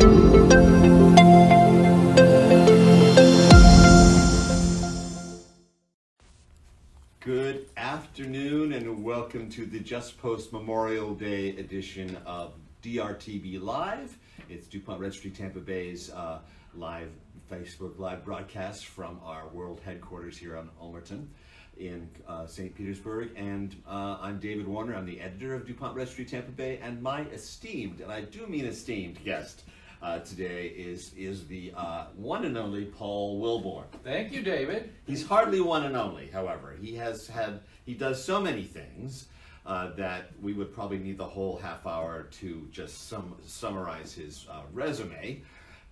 Good afternoon and welcome to the Just Post Memorial Day edition of DRTB Live. It's DuPont Registry Tampa Bay's live Facebook live broadcast from our world headquarters here on Ulmerton in St. Petersburg. And I'm David Warner. I'm the editor of DuPont Registry Tampa Bay, and my esteemed, and I do mean esteemed, guest today is the one and only Paul Wilborn. Thank you, David. He's hardly one and only, however. He does so many things that we would probably need the whole half hour to just summarize his resume.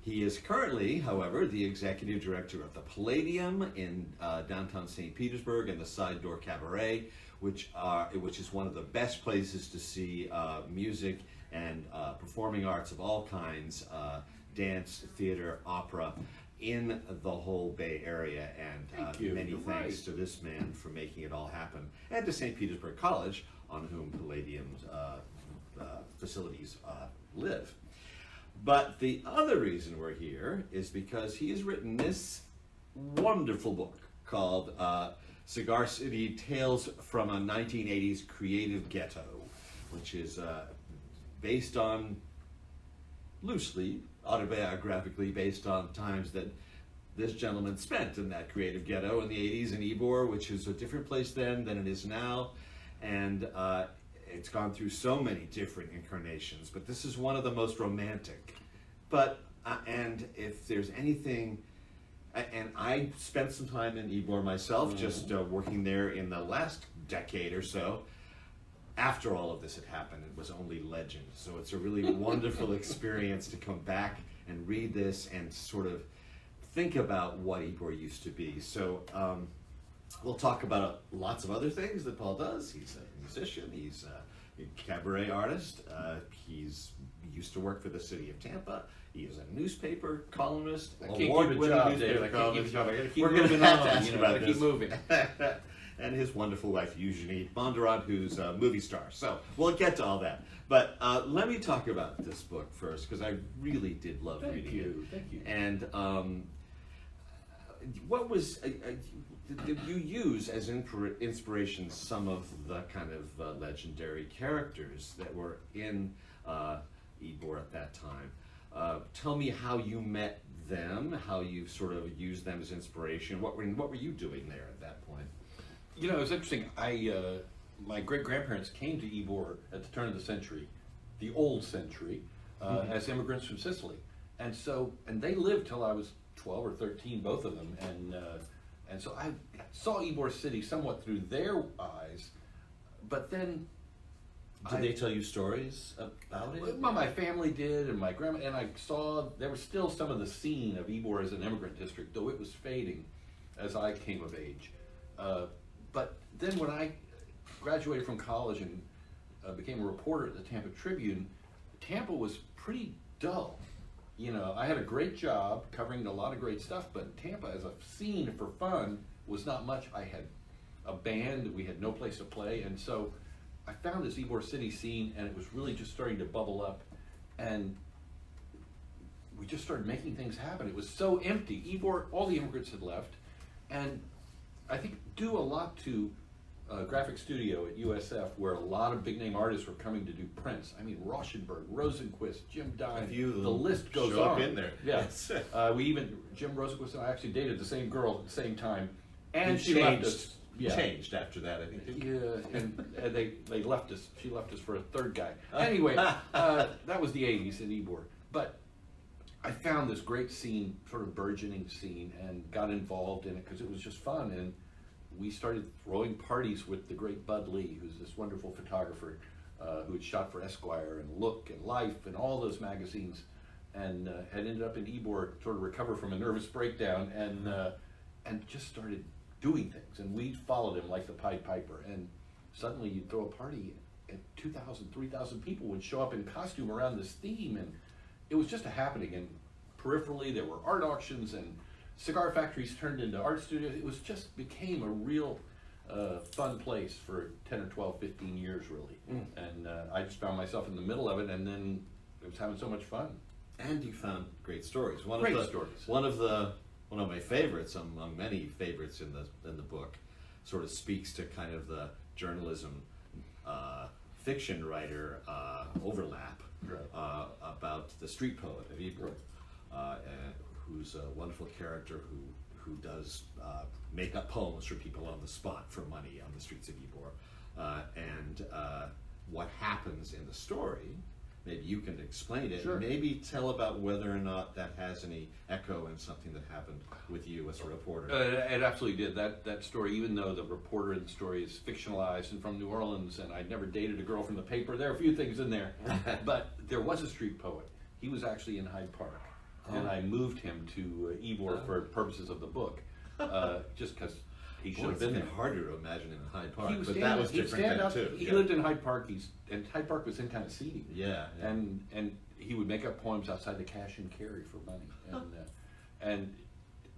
He is currently, however, the executive director of the Palladium in downtown St. Petersburg and the Side Door Cabaret, which is one of the best places to see music and performing arts of all kinds, dance, theater, opera, in the whole Bay Area. And many thanks to this man for making it all happen, and to St. Petersburg College, on whom Palladium's facilities live. But the other reason we're here is because he has written this wonderful book called Cigar City: Tales from a 1980s Creative Ghetto, which is based on, loosely, autobiographically based on times that this gentleman spent in that creative ghetto in the 80s in Ybor, which is a different place then than it is now. And it's gone through so many different incarnations, but this is one of the most romantic. But, and if there's anything, and I spent some time in Ybor myself, just working there in the last decade or so. After all of this had happened, it was only legend. So it's a really wonderful experience to come back and read this and sort of think about what Ybor used to be. So we'll talk about lots of other things that Paul does. He's a musician, he's a cabaret artist, he's used to work for the city of Tampa. He is a newspaper columnist, award-winning newspaper columnist. We're going to have to ask you about this. Keep moving. And his wonderful wife, Eugenie Bondurant, who's a movie star. So we'll get to all that. But let me talk about this book first, because I really did love reading it. Thank you. And what was, did you use as inspiration some of the kind of legendary characters that were in Ybor at that time? Tell me how you met them, how you sort of used them as inspiration. What were you doing there at that point? You know, it's interesting. My great-grandparents came to Ybor at the turn of the century, the old century, as immigrants from Sicily. And they lived till I was 12 or 13, both of them. And so I saw Ybor City somewhat through their eyes, but then... Did they tell you stories about it? Well, my family did, and my grandma, and I saw there was still some of the scene of Ybor as an immigrant district, though it was fading as I came of age. But then when I graduated from college and became a reporter at the Tampa Tribune, Tampa was pretty dull. You know, I had a great job covering a lot of great stuff, but Tampa as a scene for fun was not much. I had a band, we had no place to play, and so I found this Ybor City scene, and it was really just starting to bubble up, and we just started making things happen. It was so empty. Ybor, all the immigrants had left, and I think due a lot to graphic studio at USF, where a lot of big name artists were coming to do prints. I mean, Rauschenberg, Rosenquist, Jim Dine, the list goes show on. Up in there. Yes. Jim Rosenquist and I actually dated the same girl at the same time. And she left us. Yeah. Changed after that, I think. Yeah, and they left us. She left us for a third guy. Anyway, that was the 80s in Ybor. But I found this great scene, sort of burgeoning scene, and got involved in it because it was just fun. And we started throwing parties with the great Bud Lee, who's this wonderful photographer who had shot for Esquire and Look and Life and all those magazines, and had ended up in Ybor, sort of recover from a nervous breakdown, and just started doing things. And we followed him like the Pied Piper. And suddenly you'd throw a party and 2,000, 3,000 people would show up in costume around this theme, and it was just a happening. And peripherally there were art auctions and cigar factories turned into art studios. It was just became a real fun place for 10 or 12, 15 years really. And I just found myself in the middle of it, and then it was having so much fun. And you found great stories. Great stories. One of my favorites, among many favorites in the book, sort of speaks to kind of the journalism fiction writer overlap about the street poet of Ybor, who's a wonderful character who does make up poems for people on the spot for money on the streets of Ybor, and what happens in the story. Maybe you can explain it. Sure. Maybe tell about whether or not that has any echo in something that happened with you as a reporter. It absolutely did. That story, even though the reporter in the story is fictionalized and from New Orleans, and I'd never dated a girl from the paper, there are a few things in there. But there was a street poet. He was actually in Hyde Park, and I moved him to Ybor for purposes of the book, just because he should have been there. It's harder to imagine him in Hyde Park, He was but stand, that was he'd different stand then up, too. He lived in Hyde Park. And Hyde Park was in kind of seedy. Yeah. And he would make up poems outside the cash and carry for money. And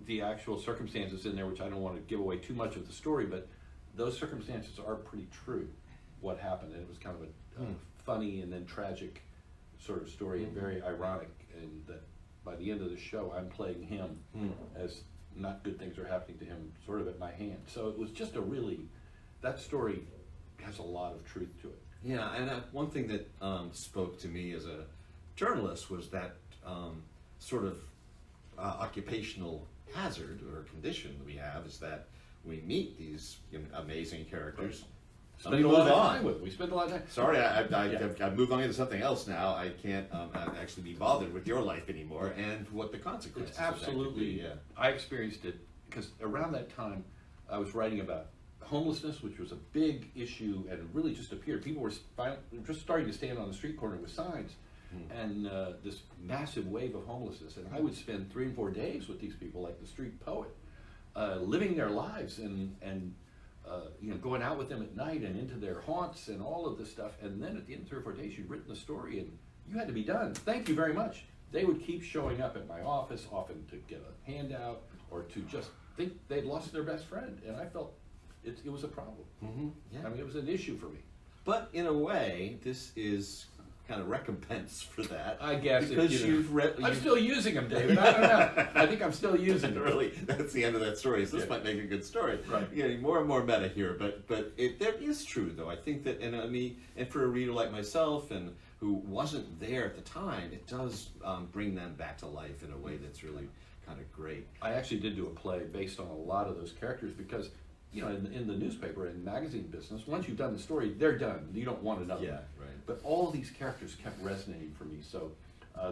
the actual circumstances in there, which I don't want to give away too much of the story, but those circumstances are pretty true. What happened, and it was kind of a funny and then tragic sort of story, and very ironic. And that by the end of the show, I'm playing him as not good things are happening to him, sort of at my hand. So it was just that story has a lot of truth to it. Yeah, and one thing that spoke to me as a journalist was that sort of occupational hazard or condition that we have is that we meet these amazing characters. We spend a lot of time. Sorry, I've moved on into something else now. I can't actually be bothered with your life anymore and what the consequences It's absolutely. of that could be. Yeah. I experienced it because around that time I was writing about homelessness, which was a big issue and really just appeared. People were just starting to stand on the street corner with signs, and this massive wave of homelessness. And I would spend 3 and 4 days with these people, like the street poet, living their lives and going out with them at night and into their haunts and all of this stuff. And then at the end of 3 or 4 days, you'd written the story and you had to be done. Thank you very much. They would keep showing up at my office, often to get a handout or to just think they'd lost their best friend. And I felt it was a problem. Yeah. I mean, it was an issue for me. But in a way, this is kind of recompense for that. I guess because you've read. I'm still using them, David. I don't know. I think I'm still using them. Really, that's the end of that story. So this might make a good story. Right. Yeah, more and more meta here, but there is true though. I think that, and for a reader like myself and who wasn't there at the time, it does bring them back to life in a way that's really kind of great. I actually did do a play based on a lot of those characters because, in the newspaper and magazine business, once you've done the story, they're done. You don't want another. Yeah, right. But all these characters kept resonating for me. So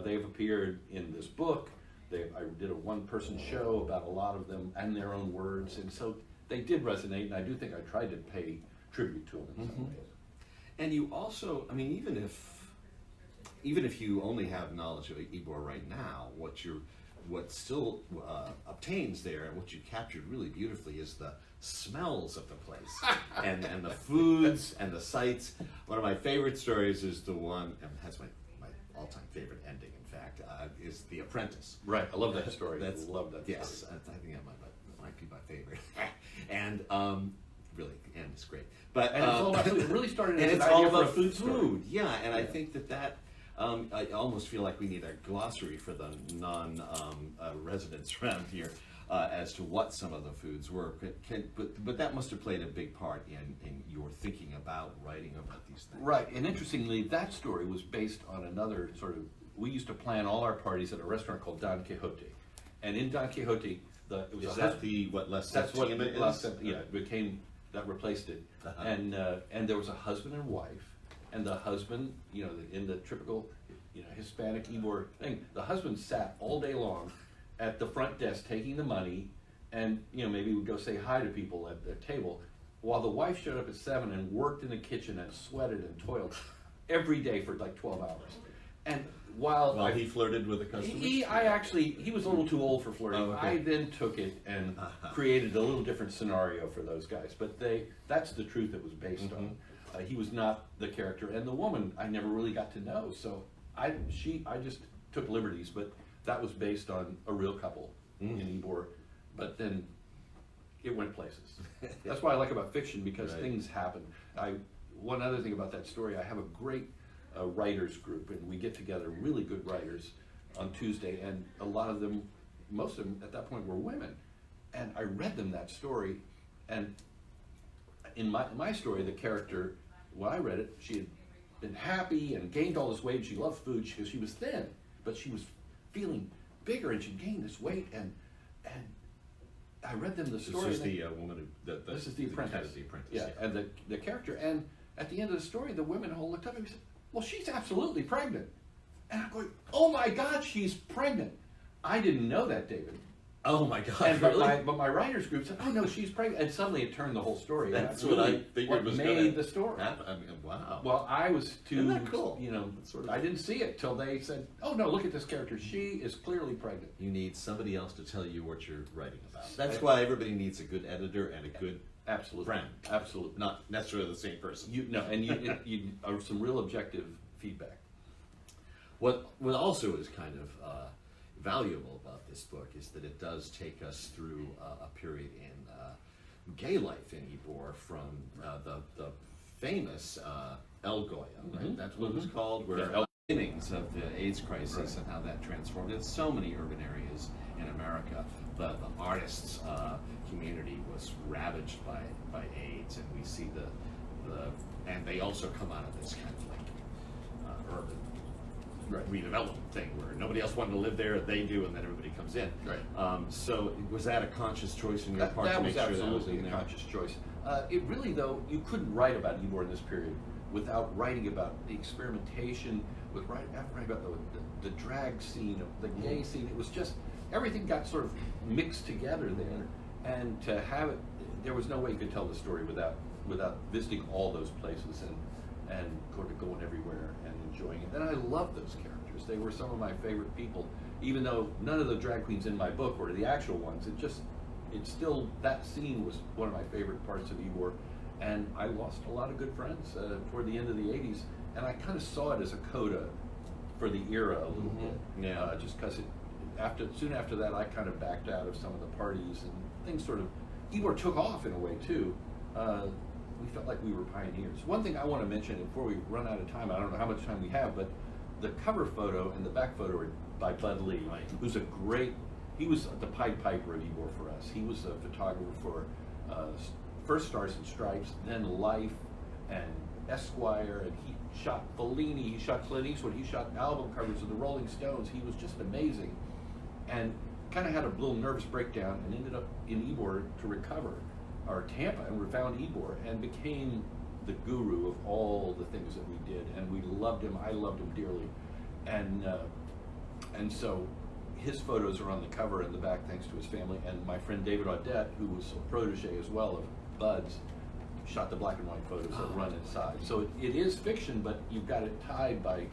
they've appeared in this book. I did a one-person show about a lot of them and their own words, and so they did resonate. And I do think I tried to pay tribute to them in some ways. And you also, even if you only have knowledge of Ybor right now, what still obtains there and what you captured really beautifully is the smells of the place and the foods and the sights. One of my favorite stories is the one, and that's my all-time favorite ending, in fact, is The Apprentice. Right, I love that story. I love that yes, story. I think that might be my favorite. And really, the end is great. But And it's all about food. It really started as and an it's idea all for a about food story. Yeah, and I think that I almost feel like we need a glossary for the non-residents around here as to what some of the foods were. But that must have played a big part in your thinking about writing about these things. Right, and interestingly, that story was based on another sort of. We used to plan all our parties at a restaurant called Don Quixote, and in Don Quixote, it was Is that the what less that's what is? it became. That replaced it, and there was a husband and wife, and the husband, in the typical, Hispanic Ybor thing, the husband sat all day long at the front desk taking the money, and maybe would go say hi to people at their table, while the wife showed up at 7 and worked in the kitchen and sweated and toiled every day for like 12 hours, and while he flirted with the customers. He was a little too old for flirting. Oh, okay. I then took it and created a little different scenario for those guys. But that's the truth it was based on. He was not the character, and the woman I never really got to know. So I just took liberties, but that was based on a real couple in Ybor. But then it went places. That's what I like about fiction, because things happen. One other thing about that story, I have a great writers group, and we get together really good writers on Tuesday, and a lot of them, most of them at that point were women. And I read them that story, and in my story, the character, when I read it, she had been happy and gained all this weight. She loved food because she was thin, but she was feeling bigger, and she gained this weight, and I read them the story. This is the woman who, this is the apprentice. The apprentice. Yeah, and the character, and at the end of the story, the women all looked up and said, "Well, she's absolutely pregnant." And I'm going, "Oh my God, she's pregnant!" I didn't know that, David. Oh my God! And Really? but my writers group said, "Oh no, she's pregnant," and suddenly it turned the whole story. That's really what I figured was made the story. happen. I mean, wow. Well, I was too, Isn't that cool? you know, That's sort of- I didn't see it till they said, "Oh no, look at this character. She is clearly pregnant." You need somebody else to tell you what you're writing about. That's why everybody needs a good editor and a good Absolutely, friend. absolutely. Not necessarily the same person. You are some real objective feedback. What also is kind of valuable about this book is that it does take us through a period in gay life in Ybor, from the famous El Goya, right? Mhm, That's what it was mhm. called, where Yeah, El- beginnings of the AIDS crisis Right. and how that transformed. In so many urban areas in America, the artists community was ravaged by AIDS, and we see and they also come out of this kind of like urban redevelopment thing where nobody else wanted to live there, they do, and then everybody comes in. Right. So was that a conscious choice on your part That to was make sure that was absolutely in a there? conscious choice. It really, though, you couldn't write about Ybor in this period without writing about the experimentation, writing about the drag scene, of the gay scene. It was just, everything got sort of mixed together there. And to have it, there was no way you could tell the story without visiting all those places and going everywhere and enjoying it. And I love those characters. They were some of my favorite people, even though none of the drag queens in my book were the actual ones. It's still, that scene was one of my favorite parts of Ybor. And I lost a lot of good friends toward the end of the 80s, and I kind of saw it as a coda for the era a little bit. Yeah. Just because soon after that, I kind of backed out of some of the parties, and things sort of, Ybor took off in a way too. We felt like we were pioneers. One thing I want to mention before we run out of time, I don't know how much time we have, but the cover photo and the back photo are by Bud Lee, Right. who's he was the Pied Piper of Ybor for us. He was a photographer for first Stars and Stripes, then Life and Esquire, and he shot Fellini, he shot Clint Eastwood, he shot album covers of the Rolling Stones. He was just amazing, and kind of had a little nervous breakdown and ended up in Ybor to recover, or Tampa, and we found Ybor and became the guru of all the things that we did, and we loved him. I loved him dearly, and so his photos are on the cover and the back thanks to his family. And my friend David Audette, who was a protege as well of Bud's, shot the black and white photos that run inside. So it is fiction, but you've got it tied by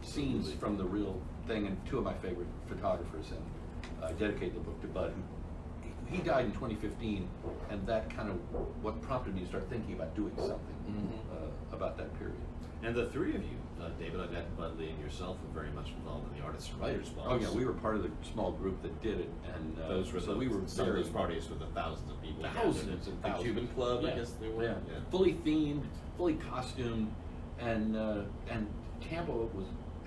scenes from the real thing. And two of my favorite photographers, and I dedicate the book to Bud. He died in 2015, and that kind of what prompted me to start thinking about doing something about that period. And the three of you, David, Odette, Bud Lee, and yourself, were very much involved in the Artists and Writers Ball. Oh yeah, we were part of the small group that did it, and Those were so we were some of very those parties with the thousands of people. thousands and The thousands. Cuban Club, Yeah. I guess they were. Yeah. Fully themed, fully costumed, and Tampa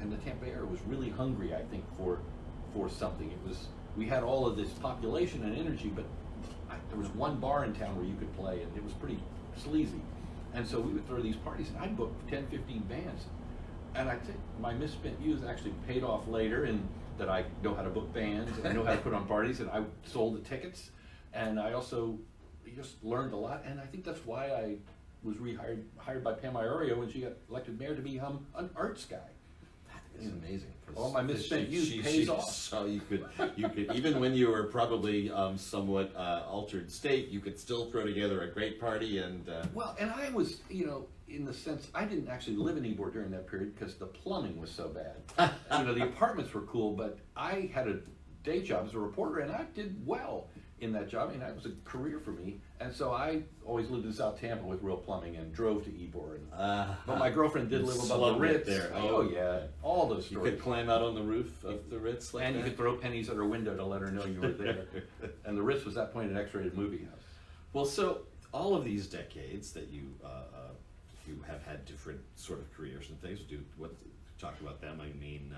and the Tampa area was really hungry, I think, for something. We had all of this population and energy, but there was one bar in town where you could play, and it was pretty sleazy. And so we would throw these parties, and I'd book 10, 15 bands. And I think my misspent youth actually paid off later, in that I know how to book bands, and I know how to put on parties, and I sold the tickets. And I also just learned a lot, and I think that's why I was hired by Pam Iorio when she got elected mayor to become an arts guy. It's amazing. All my misspent youth pays off. So you could even when you were probably somewhat altered state, you could still throw together a great party and. Well, and I was, in the sense, I didn't actually live in Ybor during that period because the plumbing was so bad. The apartments were cool, but I had a day job as a reporter, and I did well in that job. It was a career for me, and so I always lived in South Tampa with real plumbing and drove to Ybor. But my girlfriend did live above the Ritz. There. Oh yeah, all those You stories. could climb out on the roof of the Ritz like And that. you could throw pennies at her window to let her know you were there. And the Ritz was at that point an X-rated movie house. Well, so all of these decades that you have had different sort of careers and things. Talk about them. I mean,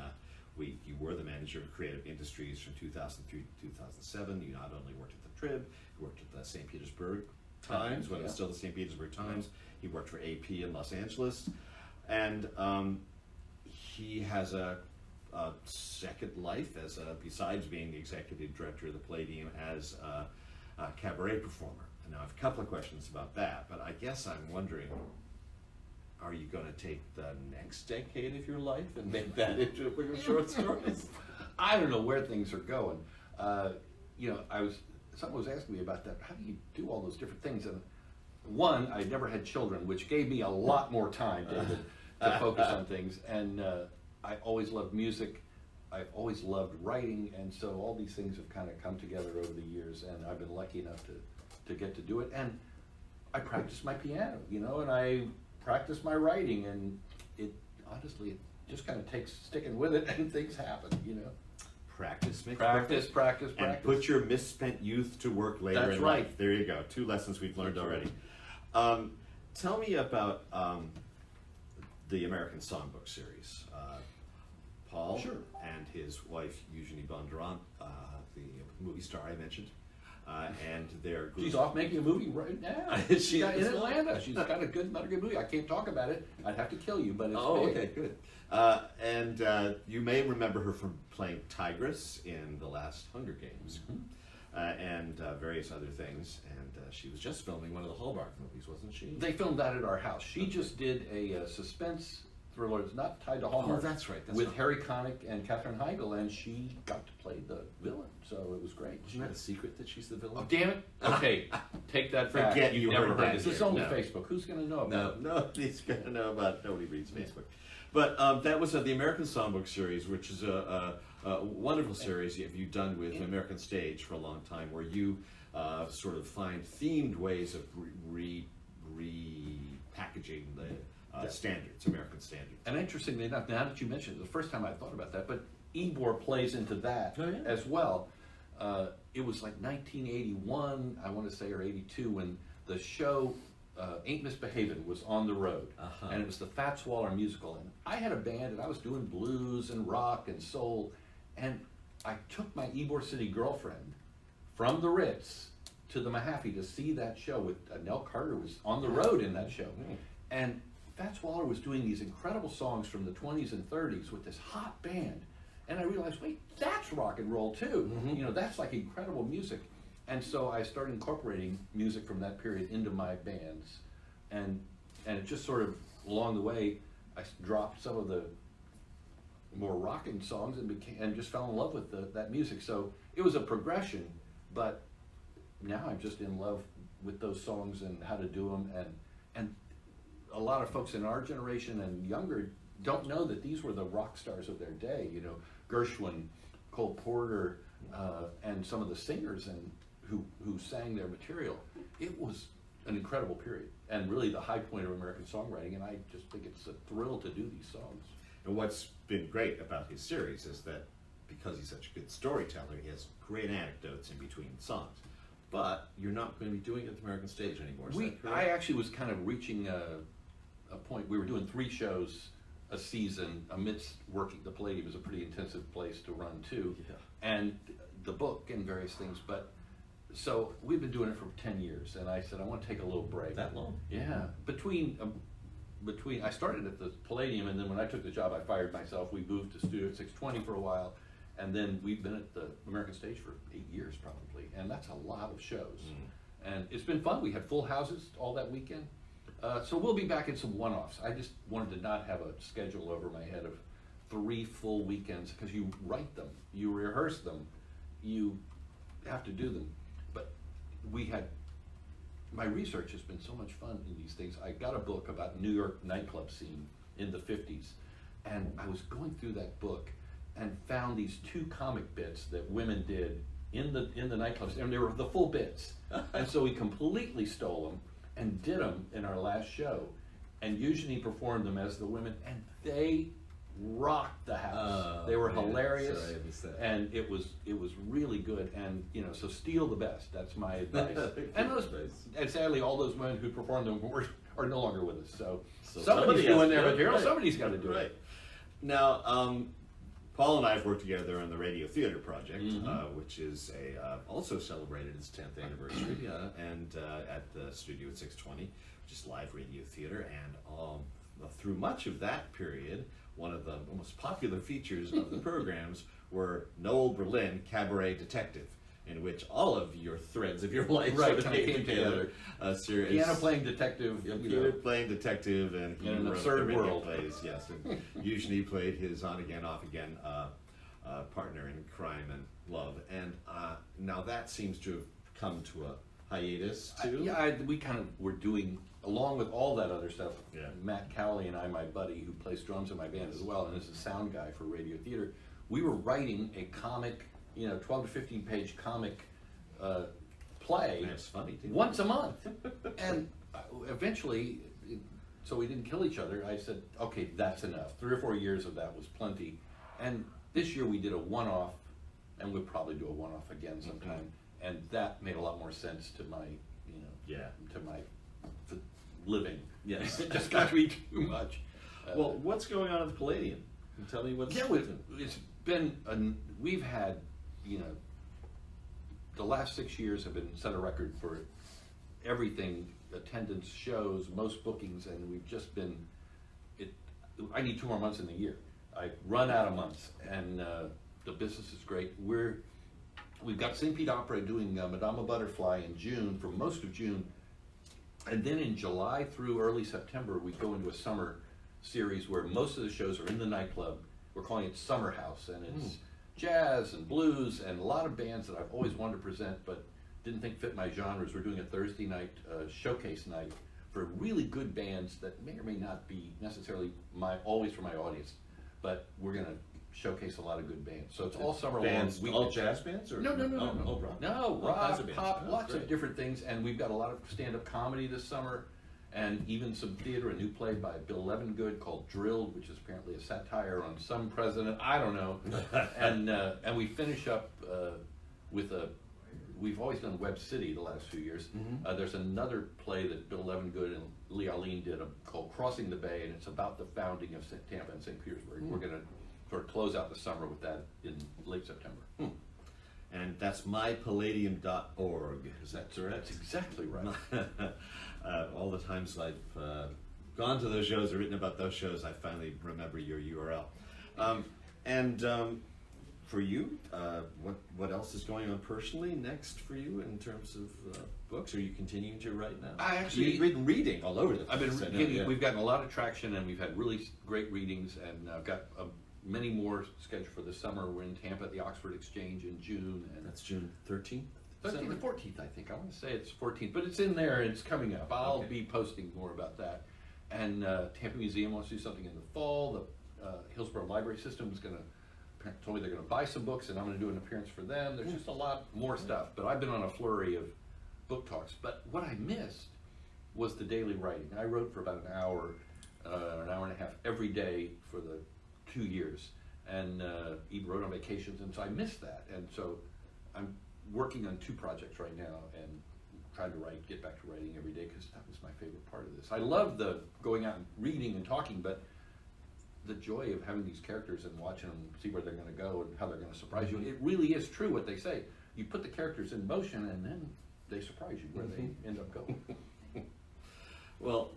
You were the manager of creative industries from 2003 to 2007. You not only worked at the Trib, you worked at the St. Petersburg Times, when it was still the St. Petersburg Times. He worked for AP in Los Angeles. And he has a second life besides being the executive director of the Palladium, as a cabaret performer. And now I have a couple of questions about that, but I guess I'm wondering, are you going to take the next decade of your life and make that into a book of short stories? I don't know where things are going. Someone was asking me about that. How do you do all those different things? And one, I never had children, which gave me a lot more time, David, to focus on things. And I always loved music. I've always loved writing, and so all these things have kind of come together over the years, and I've been lucky enough to get to do it. And I practice my piano, and I practice my writing, and it just kind of takes sticking with it, and things happen, Practice makes Practice, perfect. practice, And practice. put your misspent youth to work later That's in right. life. There you go. 2 lessons we've learned already. Tell me about the American Songbook series. Paul Sure. and his wife Eugenie Bondurant, the movie star I mentioned, and their group. She's off making a movie right now. Is she in as well? Atlanta. She's got another good movie. I can't talk about it. I'd have to kill you, but it's Oh, big. okay, good. And you may remember her from playing Tigress in the last Hunger Games, and various other things. And she was just filming one of the Hallmark movies, wasn't she? They filmed that at our house. She just did a suspense thriller. It's not tied to Hallmark. Oh, that's right. That's with right. Harry Connick and Katherine Heigl, and she got to play the villain, so it was great. Isn't that a secret that she's the villain? Oh, damn it! Okay, take that back. Forget You've you never heard heard that this. here. It's only No. Facebook. Who's going to know about No, it? nobody's gonna know about. Nobody reads Facebook. But that was the American Songbook series, which is a wonderful series you've done with American Stage for a long time, where you sort of find themed ways of repackaging the standards, American standards. And interestingly enough, now that you mentioned it, the first time I thought about that, but Ybor plays into that Oh, yeah. as well. It was like 1981, I want to say, or 82, when the show Ain't Misbehavin' was on the road. Uh-huh. And it was the Fats Waller musical. And I had a band, and I was doing blues and rock and soul. And I took my Ybor City girlfriend from the Ritz to the Mahaffey to see that show with Nell Carter was on the road in that show. And Fats Waller was doing these incredible songs from the 20s and 30s with this hot band. And I realized, wait, that's rock and roll too. That's like incredible music. And so I started incorporating music from that period into my bands. And it just sort of, along the way, I dropped some of the more rocking songs and just fell in love with that music. So it was a progression, but now I'm just in love with those songs and how to do them. And a lot of folks in our generation and younger don't know that these were the rock stars of their day. Gershwin, Cole Porter, and some of the singers who sang their material. It was an incredible period, and really the high point of American songwriting. And I just think it's a thrill to do these songs. And what's been great about his series is that because he's such a good storyteller, he has great anecdotes in between songs. But you're not going to be doing it at the American Stage anymore. Is that correct? I actually was kind of reaching a point. We were doing 3 shows a season amidst working. The Palladium is a pretty intensive place to run too, and the book and various things. But so we've been doing it for 10 years, and I said I want to take a little break. That long? Yeah. Between I started at the Palladium, and then when I took the job, I fired myself. We moved to Studio 620 for a while, and then we've been at the American Stage for 8 years probably, and that's a lot of shows. And it's been fun. We had full houses all that weekend. So we'll be back in some one-offs. I just wanted to not have a schedule over my head of 3 full weekends, because you write them, you rehearse them, you have to do them. But my research has been so much fun in these things. I got a book about New York nightclub scene in the 50s, and I was going through that book and found these 2 comic bits that women did in the nightclubs, and they were the full bits. And so we completely stole them and did them in our last show, and Eugenie performed them as the women, and they rocked the house. They were hilarious. Sorry, I missed that. And it was really good. And so steal the best. That's my advice. And sadly, all those women who performed them are no longer with us. So somebody's doing their material. Right. Somebody's got to do Right. it. Now, Paul and I have worked together on the Radio Theater project, which is also celebrated its 10th anniversary, and at the studio at 620, which is live radio theater. And through much of that period, one of the most popular features of the programs were Noel Berlin Cabaret Detective, in which all of your threads of your life Right, sort of kind of came came together. Piano playing detective, Piano playing detective, and he in an wrote absurd the radio world. plays, yes. And usually played his on again, off again partner in crime and love. And now that seems to have come to a hiatus too. We kind of were doing, along with all that other stuff, Yeah. Matt Cowley and I, my buddy who plays drums in my band as well, and is a sound guy for Radio Theater, we were writing a comic, 12 to 15 page comic play. That's funny too. Once a month. And eventually, so we didn't kill each other, I said, okay, that's enough. 3 or 4 years of that was plenty. And this year we did a one-off, and we'll probably do a one-off again sometime. And that made a lot more sense to my, to my living. Yes. It just got to be too much. Well, what's going on at the Palladium? Tell me what's. It's been, we've had, the last 6 years have been set a record for everything, attendance, shows, most bookings, and we've just been, I need 2 more months in the year. I run out of months, and the business is great. We've got St. Pete Opera doing Madama Butterfly in June, for most of June, and then in July through early September, we go into a summer series where most of the shows are in the nightclub. We're calling it Summer House, and it's jazz and blues and a lot of bands that I've always wanted to present but didn't think fit my genres. We're doing a Thursday night showcase night for really good bands that may or may not be necessarily always for my audience, but we're going to showcase a lot of good bands. So it's all summer bands, long. all jazz bands? Or? No. Rock. No, All rock, kinds of bands. pop, Oh, lots great. of different things, and we've got a lot of stand-up comedy this summer, and even some theater, a new play by Bill Levengood called Drilled, which is apparently a satire on some president, I don't know. And we finish up with we've always done Web City the last few years. There's another play that Bill Levengood and Lee Arleen did called Crossing the Bay, and it's about the founding of Tampa and St. Petersburg. We're going to sort of close out the summer with that in late September. And that's mypalladium.org, is that correct? That's exactly right. All the times I've gone to those shows or written about those shows, I finally remember your URL. For you, what else is going on personally next for you in terms of books? Are you continuing to write now? I actually- You've been reading all over the place. I've been I know, getting, yeah. we've gotten a lot of traction, and we've had really great readings, and I've got many more scheduled for the summer. We're in Tampa at the Oxford Exchange in June, and That's June 13th? 13th and 14th, I think. I want to say it's 14th, but it's in there and it's coming up. I'll be posting more about that. And Tampa Museum wants to do something in the fall. The Hillsborough Library System is told me they're going to buy some books, and I'm going to do an appearance for them. There's just a lot more stuff, but I've been on a flurry of book talks. But what I missed was the daily writing. I wrote for about an hour and a half every day for the 2 years, and even wrote on vacations, and so I missed that. And so I'm working on 2 projects right now and trying to get back to writing every day, because that was my favorite part of this. I love the going out and reading and talking, but the joy of having these characters and watching them see where they're going to go and how they're going to surprise you. It really is true what they say. You put the characters in motion, and then they surprise you where they end up going. Well,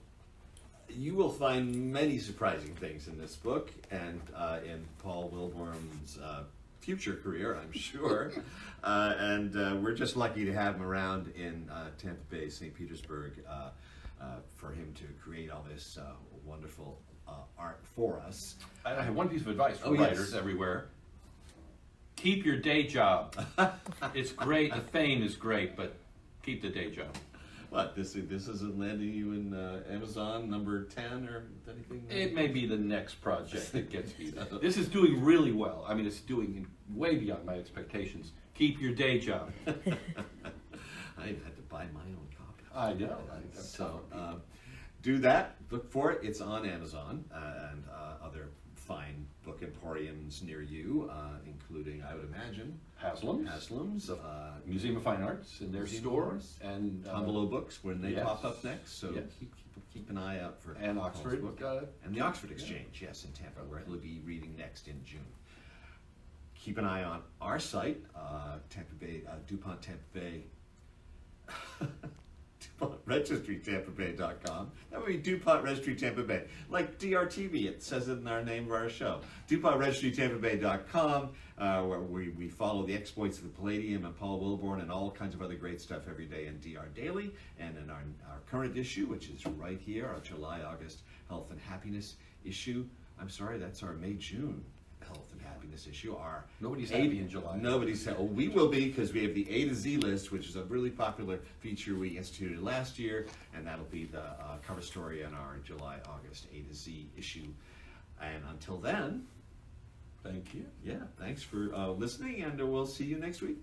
you will find many surprising things in this book and in Paul Wilborn's future career, I'm sure. And we're just lucky to have him around in Tampa Bay, St. Petersburg, for him to create all this wonderful art for us. I have one piece of advice for yes. writers everywhere. Keep your day job. It's great, the fame is great, but keep the day job. What, this isn't landing you in Amazon number 10 or anything? It may be the next project that gets me there. This is doing really well. I mean, it's doing way beyond my expectations. Keep your day job. I had to buy my own copy. I know. So do that. Look for it. It's on Amazon and other fine book emporiums near you, including, I would imagine, Haslam's, Museum of Fine Arts in their Museum store, of Arts, and Tombolo Books when they yes. pop up next. So Yes. keep an eye out for and Paul's Oxford book. Uh, And the Oxford Exchange, yes, in Tampa, where he'll be reading next in June. keep an eye on our site, Tampa Bay, DuPont Tampa Bay, DuPont Registry, TampaBay.com. That would be DuPont Registry Tampa Bay. Like DRTV, it says it in our name of our show. DuPont Registry, TampaBay.com, where we follow the exploits of the Palladium and Paul Wilborn and all kinds of other great stuff every day in DR Daily. And in our current issue, which is right here, our July-August Health and Happiness issue. I'm sorry, that's our May-June Health and Happiness issue. Nobody's happy in July. Nobody's happy. Oh, we will be, because we have the A to Z list, which is a really popular feature we instituted last year, and that'll be the cover story in our July-August A to Z issue. And until then, Thank you. yeah, thanks for listening, and we'll see you next week.